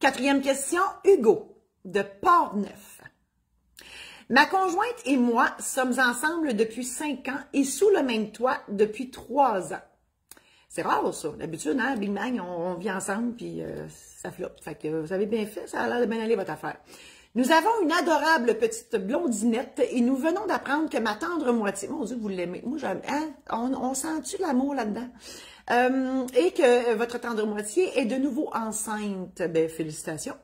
Quatrième question, Hugo, de Port-Neuf. Ma conjointe et moi sommes ensemble depuis 5 ans et sous le même toit depuis 3 ans. C'est rare, ça. D'habitude, hein, Big Bang, on vit ensemble, puis ça flotte. Fait que vous avez bien fait, ça a l'air de bien aller votre affaire. Nous avons une adorable petite blondinette et nous venons d'apprendre que ma tendre moitié, mon Dieu, vous l'aimez. Moi, j'aime, hein, on sent-tu l'amour là-dedans? Et que votre tendre moitié est de nouveau enceinte. Ben, félicitations.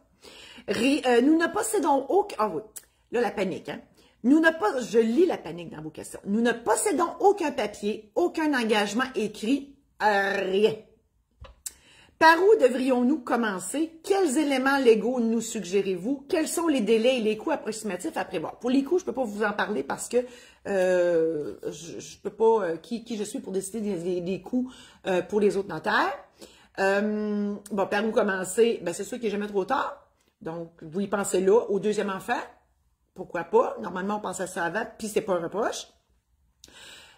Nous ne possédons aucun... Ah oui, là, la panique, hein? Je lis la panique dans vos questions. Nous ne possédons aucun papier, aucun engagement écrit, rien. Par où devrions-nous commencer? Quels éléments légaux nous suggérez-vous? Quels sont les délais et les coûts approximatifs à prévoir? Pour les coûts, je ne peux pas vous en parler parce que je peux pas qui je suis pour décider des coûts pour les autres notaires. Bon, par où commencer? Ben, c'est sûr qu'il n'est jamais trop tard. Donc, vous y pensez là, au deuxième enfant. Pourquoi pas? Normalement, on pense à ça avant, puis c'est pas un reproche.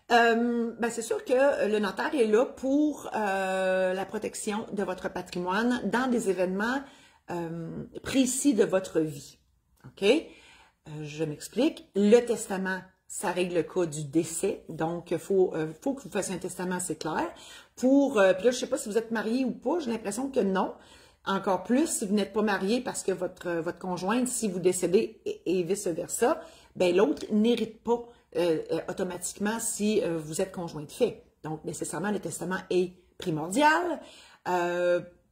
Ben c'est sûr que le notaire est là pour la protection de votre patrimoine dans des événements précis de votre vie. OK? Je m'explique. Le testament, ça règle le cas du décès. Donc, il faut que vous fassiez un testament, c'est clair. Puis là, je ne sais pas si vous êtes marié ou pas. J'ai l'impression que non. Encore plus, si vous n'êtes pas marié parce que votre conjointe, si vous décédez et vice-versa, ben l'autre n'hérite pas automatiquement si vous êtes conjoint de fait. Donc, nécessairement, le testament est primordial.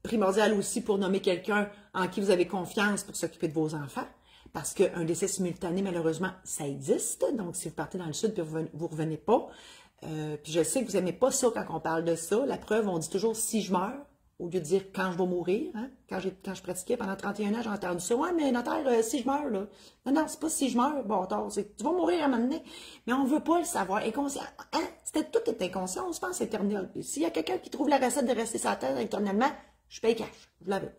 Primordial aussi pour nommer quelqu'un en qui vous avez confiance pour s'occuper de vos enfants. Parce qu'un décès simultané, malheureusement, ça existe. Donc, si vous partez dans le sud et vous ne revenez pas, puis je sais que vous n'aimez pas ça quand on parle de ça. La preuve, on dit toujours « si je meurs ». Au lieu de dire quand je vais mourir, hein? Quand je pratiquais pendant 31 ans, j'ai entendu ça. Ouais, mais notaire, si je meurs, là. Non, c'est pas si je meurs, bon, c'est tu vas mourir à un moment donné. Mais on veut pas le savoir. Inconscient. Hein? Tout est inconscient, on se pense éternel. S'il y a quelqu'un qui trouve la recette de rester sur la terre éternellement, je paye cash. Vous l'avez.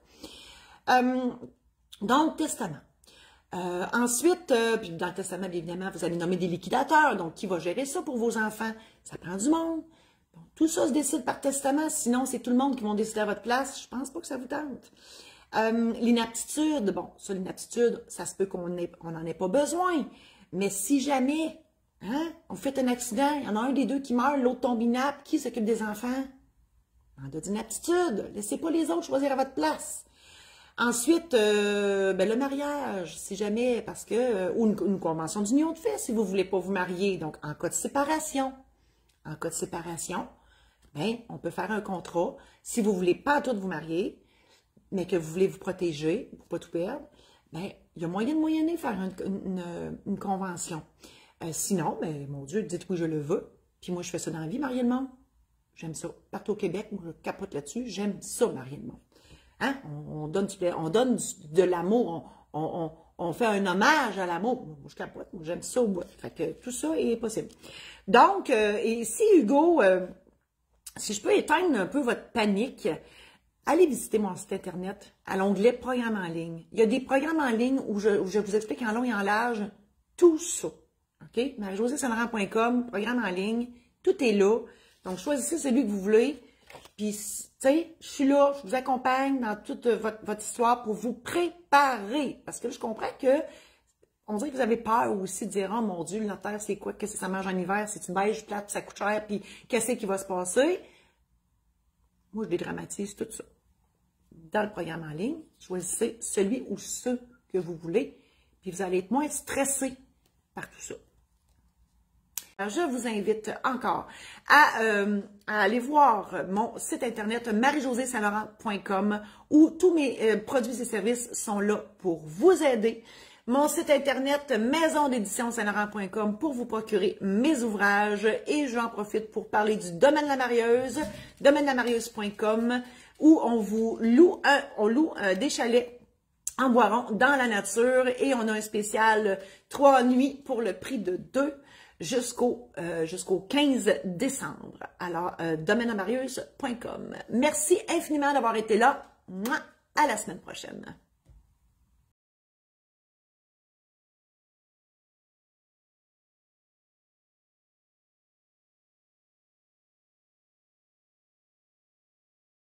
Donc, testament. Ensuite, puis dans le testament, évidemment, vous allez nommer des liquidateurs. Donc, qui va gérer ça pour vos enfants? Ça prend du monde. Tout ça se décide par testament, sinon c'est tout le monde qui va décider à votre place. Je pense pas que ça vous tente. L'inaptitude, bon, ça, l'inaptitude, ça se peut qu'on n'en ait pas besoin. Mais si jamais, hein, on fait un accident, il y en a un des deux qui meurt, l'autre tombe inapte, qui s'occupe des enfants? Mandat d'inaptitude. Laissez pas les autres choisir à votre place. Ensuite, ben, le mariage, si jamais, parce que, ou une convention d'union de fait, si vous voulez pas vous marier, donc en cas de séparation. En cas de séparation, ben, on peut faire un contrat. Si vous ne voulez pas à tout vous marier, mais que vous voulez vous protéger pour ne pas tout perdre, ben, il y a moyen de moyenner faire une convention. Sinon, ben, mon Dieu, dites oui, je le veux. Puis moi, je fais ça dans la vie, marier le monde. J'aime ça. Partout au Québec, moi, je capote là-dessus. J'aime ça, marier le monde. Hein? On donne de l'amour. On fait un hommage à l'amour. Moi, je capote. Moi, j'aime ça au bout. Fait que tout ça est possible. Donc, et si Hugo, si je peux éteindre un peu votre panique, allez visiter mon site Internet à l'onglet Programmes en ligne. Il y a des programmes en ligne où je vous explique en long et en large tout ça. OK? Marie-Josée-Saint-Laurent.com, programme en ligne, tout est là. Donc, choisissez celui que vous voulez. Puis, tu sais, je suis là, je vous accompagne dans toute votre histoire pour vous préparer. Parce que là, je comprends que on dirait que vous avez peur aussi de dire « Oh mon Dieu, le notaire, c'est quoi? Qu'est-ce que ça mange en hiver? C'est une beige plate, puis ça coûte cher, puis qu'est-ce qui va se passer? » Moi, je dédramatise tout ça. Dans le programme en ligne, choisissez celui ou ceux que vous voulez, puis vous allez être moins stressé par tout ça. Alors, je vous invite encore à aller voir mon site internet marie-josée-saint-laurent.com où tous mes produits et services sont là pour vous aider. Mon site internet maison-d'édition-saint-laurent.com pour vous procurer mes ouvrages et j'en profite pour parler du Domaine La Marieuse, domaine-lamarieuse.com où on loue des chalets en Boiron dans la nature et on a un spécial 3 nuits pour le prix de 2 jusqu'au 15 décembre. Alors, domaine-lamarieuse.com. Merci infiniment d'avoir été là. À la semaine prochaine.